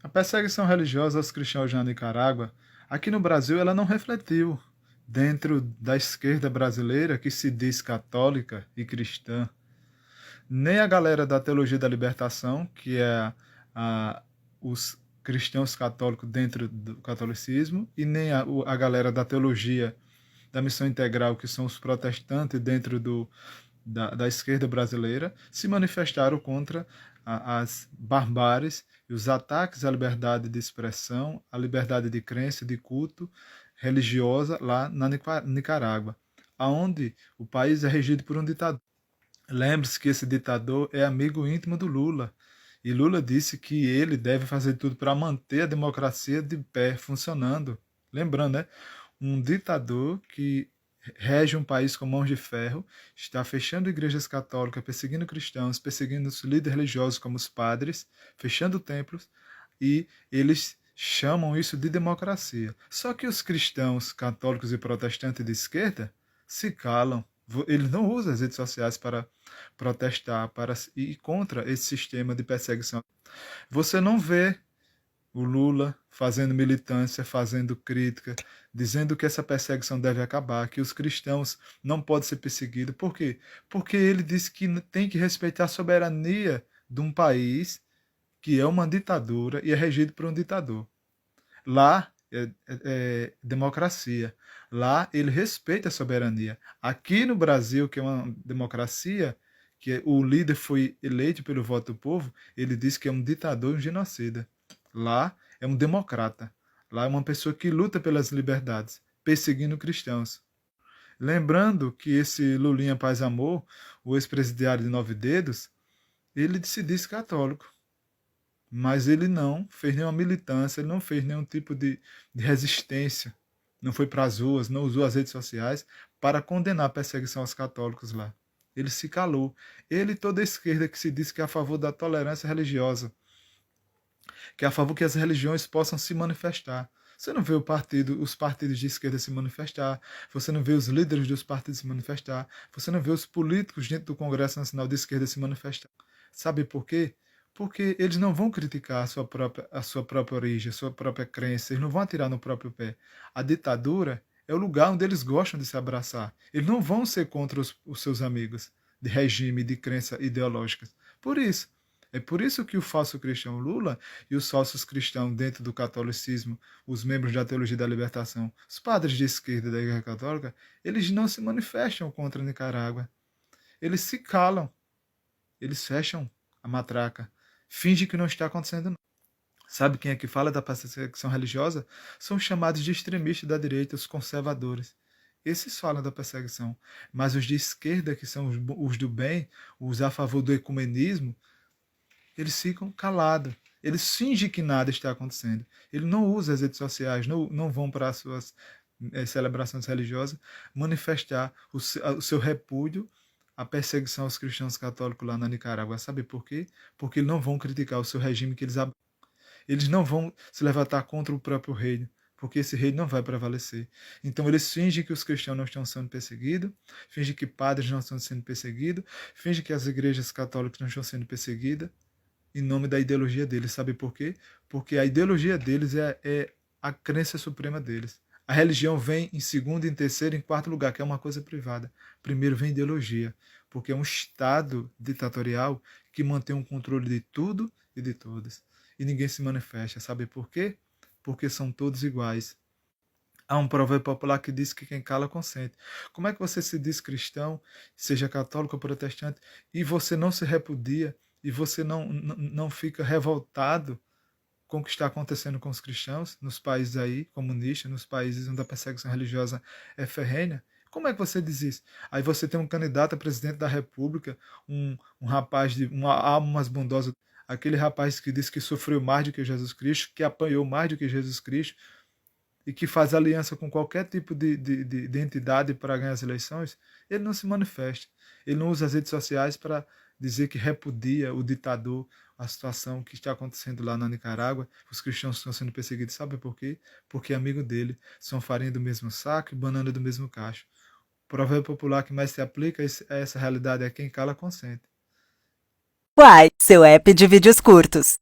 A perseguição religiosa aos cristãos na Nicarágua, aqui no Brasil, ela não refletiu dentro da esquerda brasileira que se diz católica e cristã, nem a galera da teologia da libertação, que é os cristãos católicos dentro do catolicismo, e nem a galera da teologia da missão integral, que são os protestantes dentro da esquerda brasileira, se manifestaram contra as barbáries e os ataques à liberdade de expressão, à liberdade de crença, de culto religiosa lá na Nicarágua, aonde o país é regido por um ditador. Lembre-se que esse ditador é amigo íntimo do Lula. E Lula disse que ele deve fazer tudo para manter a democracia de pé, funcionando. Lembrando, né? Um ditador que rege um país com mãos de ferro, está fechando igrejas católicas, perseguindo cristãos, perseguindo os líderes religiosos como os padres, fechando templos, e eles chamam isso de democracia. Só que os cristãos católicos e protestantes de esquerda se calam. Eles não usam as redes sociais para protestar, para ir contra esse sistema de perseguição. Você não vê o Lula fazendo militância, fazendo crítica, dizendo que essa perseguição deve acabar, que os cristãos não podem ser perseguidos. Por quê? Porque ele disse que tem que respeitar a soberania de um país que é uma ditadura e é regido por um ditador. Lá é democracia. Lá ele respeita a soberania. Aqui no Brasil, que é uma democracia, que o líder foi eleito pelo voto do povo, ele diz que é um ditador e um genocida. Lá é um democrata. Lá é uma pessoa que luta pelas liberdades, perseguindo cristãos. Lembrando que esse Lulinha Paz Amor, o ex-presidiário de Nove Dedos, ele se diz católico, mas ele não fez nenhuma militância, ele não fez nenhum tipo de resistência, não foi para as ruas, não usou as redes sociais para condenar a perseguição aos católicos lá. Ele se calou. Ele e toda a esquerda que se diz que é a favor da tolerância religiosa, que é a favor que as religiões possam se manifestar. Você não vê os partidos de esquerda se manifestar, você não vê os líderes dos partidos se manifestar, você não vê os políticos dentro do Congresso Nacional de Esquerda se manifestar. Sabe por quê? Porque eles não vão criticar a sua própria origem, a sua própria crença, eles não vão atirar no próprio pé. A ditadura é o lugar onde eles gostam de se abraçar. Eles não vão ser contra os seus amigos de regime, de crença ideológicas. Por isso, é por isso que o falso cristão Lula e os falsos cristãos dentro do catolicismo, os membros da teologia da libertação, os padres de esquerda da Igreja Católica, eles não se manifestam contra a Nicarágua. Eles se calam, eles fecham a matraca, fingem que não está acontecendo nada. Sabe quem é que fala da perseguição religiosa? São os chamados de extremistas da direita, os conservadores. Esses falam da perseguição. Mas os de esquerda, que são os do bem, os a favor do ecumenismo, eles ficam calados. Eles fingem que nada está acontecendo. Eles não usam as redes sociais, não vão para as suas celebrações religiosas manifestar o seu repúdio à perseguição aos cristãos católicos lá na Nicarágua. Sabe por quê? Porque eles não vão criticar o seu regime que eles não vão se levantar contra o próprio reino, porque esse reino não vai prevalecer. Então eles fingem que os cristãos não estão sendo perseguidos, fingem que padres não estão sendo perseguidos, fingem que as igrejas católicas não estão sendo perseguidas, em nome da ideologia deles. Sabe por quê? Porque a ideologia deles é a crença suprema deles. A religião vem em segundo, em terceiro, em quarto lugar, que é uma coisa privada. Primeiro vem ideologia, porque é um Estado ditatorial que mantém um controle de tudo e de todos. E ninguém se manifesta. Sabe por quê? Porque são todos iguais. Há um provérbio popular que diz que quem cala consente. Como é que você se diz cristão, seja católico ou protestante, e você não se repudia, e você não fica revoltado com o que está acontecendo com os cristãos nos países aí, comunistas, nos países onde a perseguição religiosa é ferrenha? Como é que você diz isso? Aí você tem um candidato a presidente da República, um rapaz de uma alma mais bondosa, aquele rapaz que diz que sofreu mais do que Jesus Cristo, que apanhou mais do que Jesus Cristo, e que faz aliança com qualquer tipo de entidade para ganhar as eleições, ele não se manifesta. Ele não usa as redes sociais para dizer que repudia o ditador, a situação que está acontecendo lá na Nicarágua. Os cristãos estão sendo perseguidos. Sabe por quê? Porque é amigo dele. São farinha do mesmo saco e banana do mesmo cacho. O provérbio popular que mais se aplica a essa realidade é quem cala consente. Uai, seu app de vídeos curtos.